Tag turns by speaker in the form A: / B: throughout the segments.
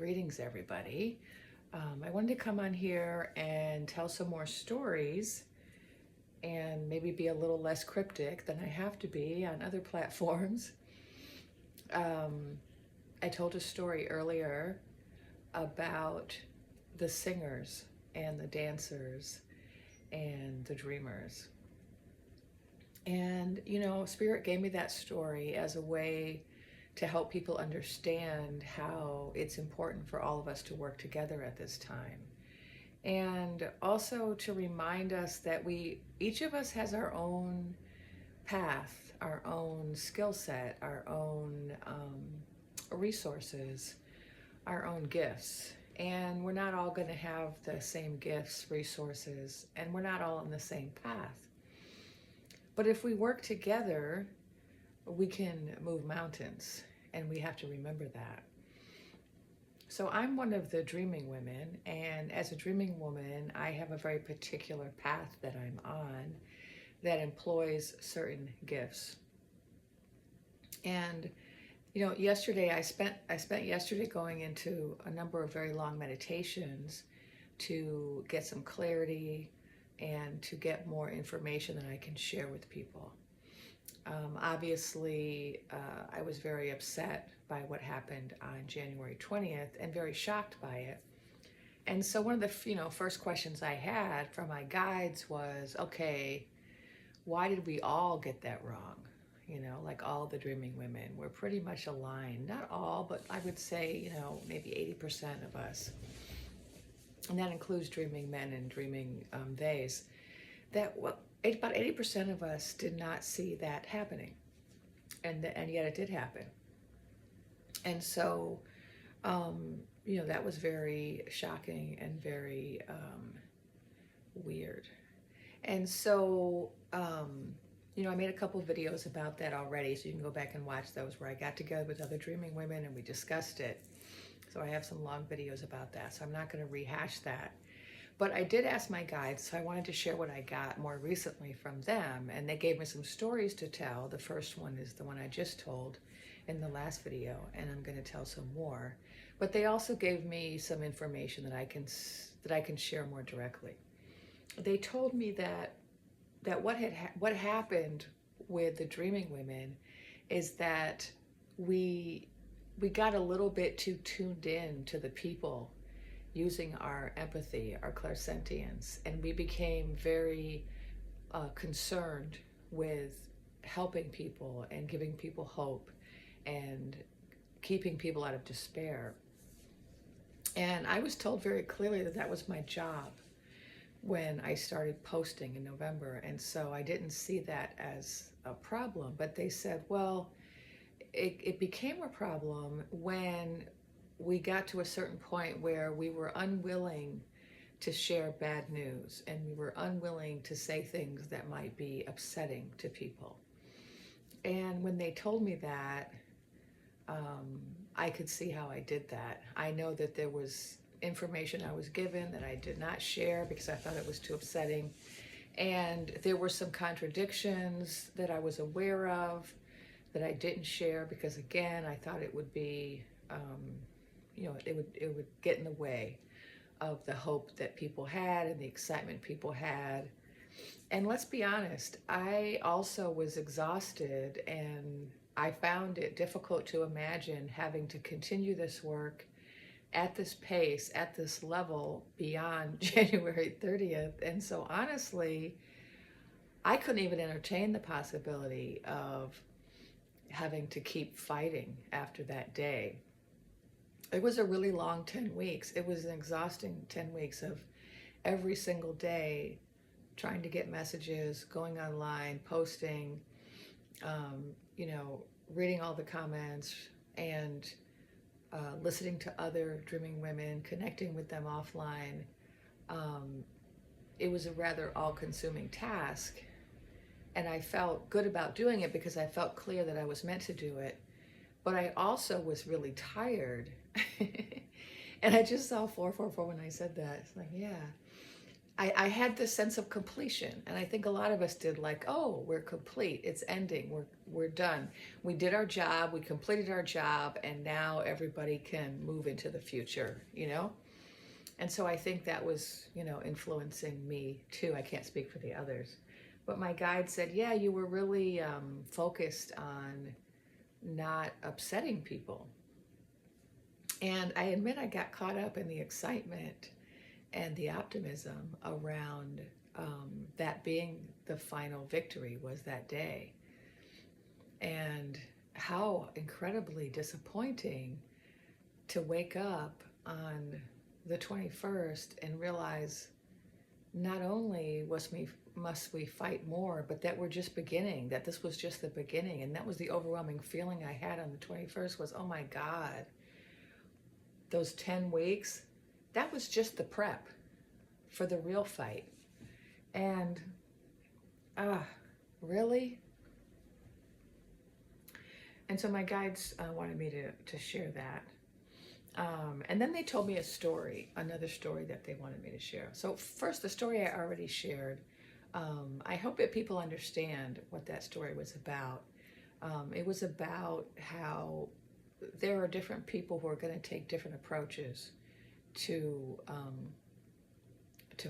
A: Greetings, everybody. I wanted to come on here and tell some more stories and maybe be a little less cryptic than I have to be on other platforms. Um, I told a story earlier about the singers and the dancers and the dreamers. And, Spirit gave me that story as a way to help people understand how it's important for all of us to work together at this time. And also to remind us that each of us has our own path, our own skill set, our own resources, our own gifts. And we're not all going to have the same gifts, resources, and we're not all on the same path. But if we work together, we can move mountains, and we have to remember that. So I'm one of the dreaming women, and as a dreaming woman, I have a very particular path that I'm on that employs certain gifts. And yesterday I spent yesterday going into a number of very long meditations to get some clarity and to get more information that I can share with people. Obviously, I was very upset by what happened on January 20th and very shocked by it. And so one of the first questions I had from my guides was, okay, why did we all get that wrong? Like all the dreaming women, we're pretty much aligned. Not all, but I would say, maybe 80% of us. And that includes dreaming men and dreaming theys. About 80% of us did not see that happening, and yet it did happen. And so, that was very shocking and very weird. And so, I made a couple videos about that already, so you can go back and watch those where I got together with other dreaming women and we discussed it. So I have some long videos about that, so I'm not going to rehash that. But I did ask my guides, so I wanted to share what I got more recently from them, and they gave me some stories to tell. The first one is the one I just told in the last video, and I'm going to tell some more. But they also gave me some information that I can share more directly. They told me that what happened with the dreaming women is that we got a little bit too tuned in to the people, using our empathy, our clairsentience, and we became very concerned with helping people and giving people hope and keeping people out of despair. And I was told very clearly that was my job when I started posting in November, and so I didn't see that as a problem. But they said, well, it became a problem when we got to a certain point where we were unwilling to share bad news, and we were unwilling to say things that might be upsetting to people. And when they told me that, I could see how I did that. I know that there was information I was given that I did not share because I thought it was too upsetting. And there were some contradictions that I was aware of that I didn't share because, again, I thought it would be, it would get in the way of the hope that people had and the excitement people had. And let's be honest, I also was exhausted, and I found it difficult to imagine having to continue this work at this pace, at this level, beyond January 30th. And so honestly, I couldn't even entertain the possibility of having to keep fighting after that day. It was a really long 10 weeks. It was an exhausting 10 weeks of every single day trying to get messages, going online, posting, reading all the comments, and listening to other dreaming women, connecting with them offline. It was a rather all-consuming task, and I felt good about doing it because I felt clear that I was meant to do it. But I also was really tired. And I just saw 444 when I said that. It's like, yeah. I had this sense of completion, and I think a lot of us did, like, oh, we're complete, it's ending, we're done, we did our job, we completed our job, and now everybody can move into the future, you know? And so I think that was, you know, influencing me too. I can't speak for the others. But my guide said, yeah, you were really focused on not upsetting people. And I admit I got caught up in the excitement and the optimism around that being the final victory was that day. And how incredibly disappointing to wake up on the 21st and realize not only must we fight more, but that we're just beginning, that this was just the beginning. And that was the overwhelming feeling I had on the 21st was, oh my God, those 10 weeks, that was just the prep for the real fight. And, really? And so my guides wanted me to share that. And then they told me a story, another story that they wanted me to share. So first, the story I already shared. I hope that people understand what that story was about. It was about how there are different people who are going to take different approaches to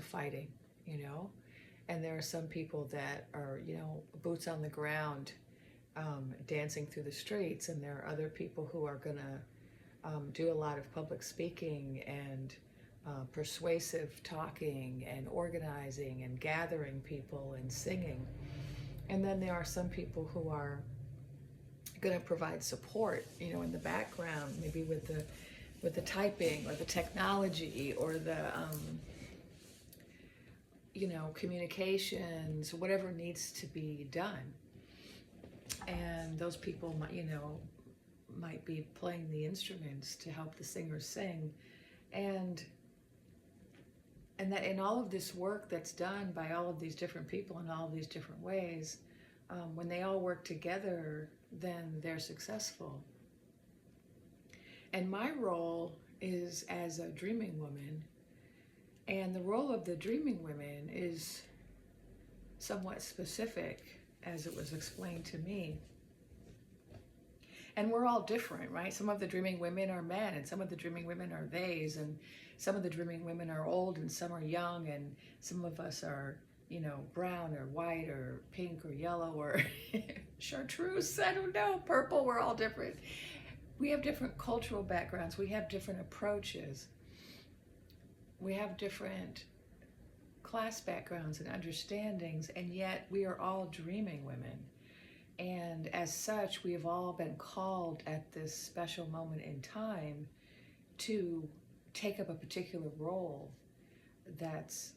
A: fighting, you know. And there are some people that are, you know, boots on the ground, dancing through the streets, and there are other people who are going to do a lot of public speaking and persuasive talking and organizing and gathering people and singing. And then there are some people who are going to provide support, you know, in the background, maybe with the typing or the technology or the you know, communications, whatever needs to be done. And those people might, you know, might be playing the instruments to help the singers sing. And that in all of this work that's done by all of these different people in all of these different ways, when they all work together, then they're successful. And my role is as a dreaming woman, and the role of the dreaming women is somewhat specific, as it was explained to me. And we're all different, right? Some of the dreaming women are men, and some of the dreaming women are theys, and some of the dreaming women are old, and some are young, and some of us are, you know, brown or white or pink or yellow or chartreuse, I don't know, purple. We're all different. We have different cultural backgrounds. We have different approaches. We have different class backgrounds and understandings, and yet we are all dreaming women. And as such, we have all been called at this special moment in time to take up a particular role that's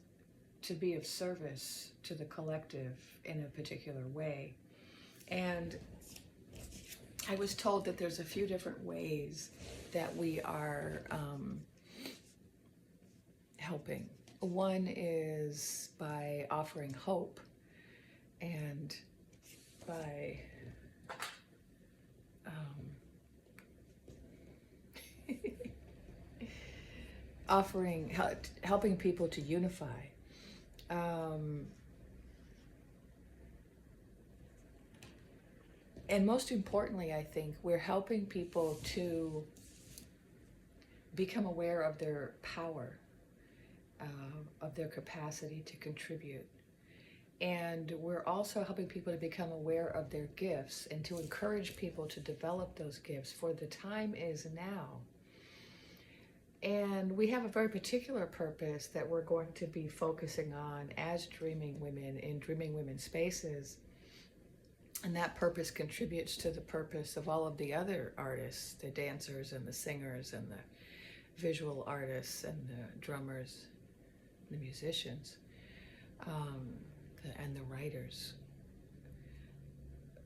A: to be of service to the collective in a particular way. And I was told that there's a few different ways that we are helping. One is by offering hope, and by helping people to unify. And most importantly, I think we're helping people to become aware of their power, of their capacity to contribute. And we're also helping people to become aware of their gifts and to encourage people to develop those gifts, for the time is now. And we have a very particular purpose that we're going to be focusing on as dreaming women in Dreaming Women Spaces. And that purpose contributes to the purpose of all of the other artists, the dancers and the singers and the visual artists and the drummers, the musicians, and the writers.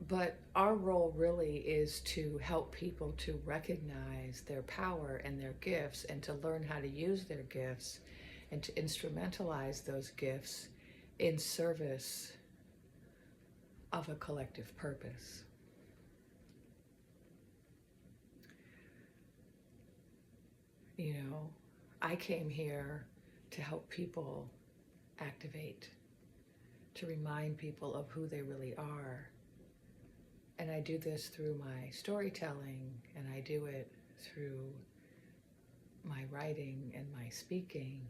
A: But our role really is to help people to recognize their power and their gifts, and to learn how to use their gifts and to instrumentalize those gifts in service of a collective purpose. You know, I came here to help people activate, to remind people of who they really are. And I do this through my storytelling, and I do it through my writing and my speaking,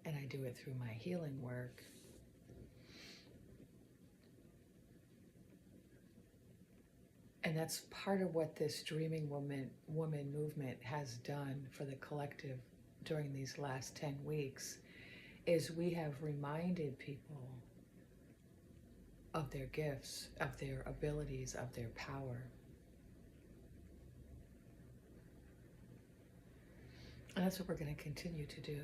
A: and I do it through my healing work. And that's part of what this Dreaming Woman movement has done for the collective during these last 10 weeks, is we have reminded people of their gifts, of their abilities, of their power. And that's what we're going to continue to do.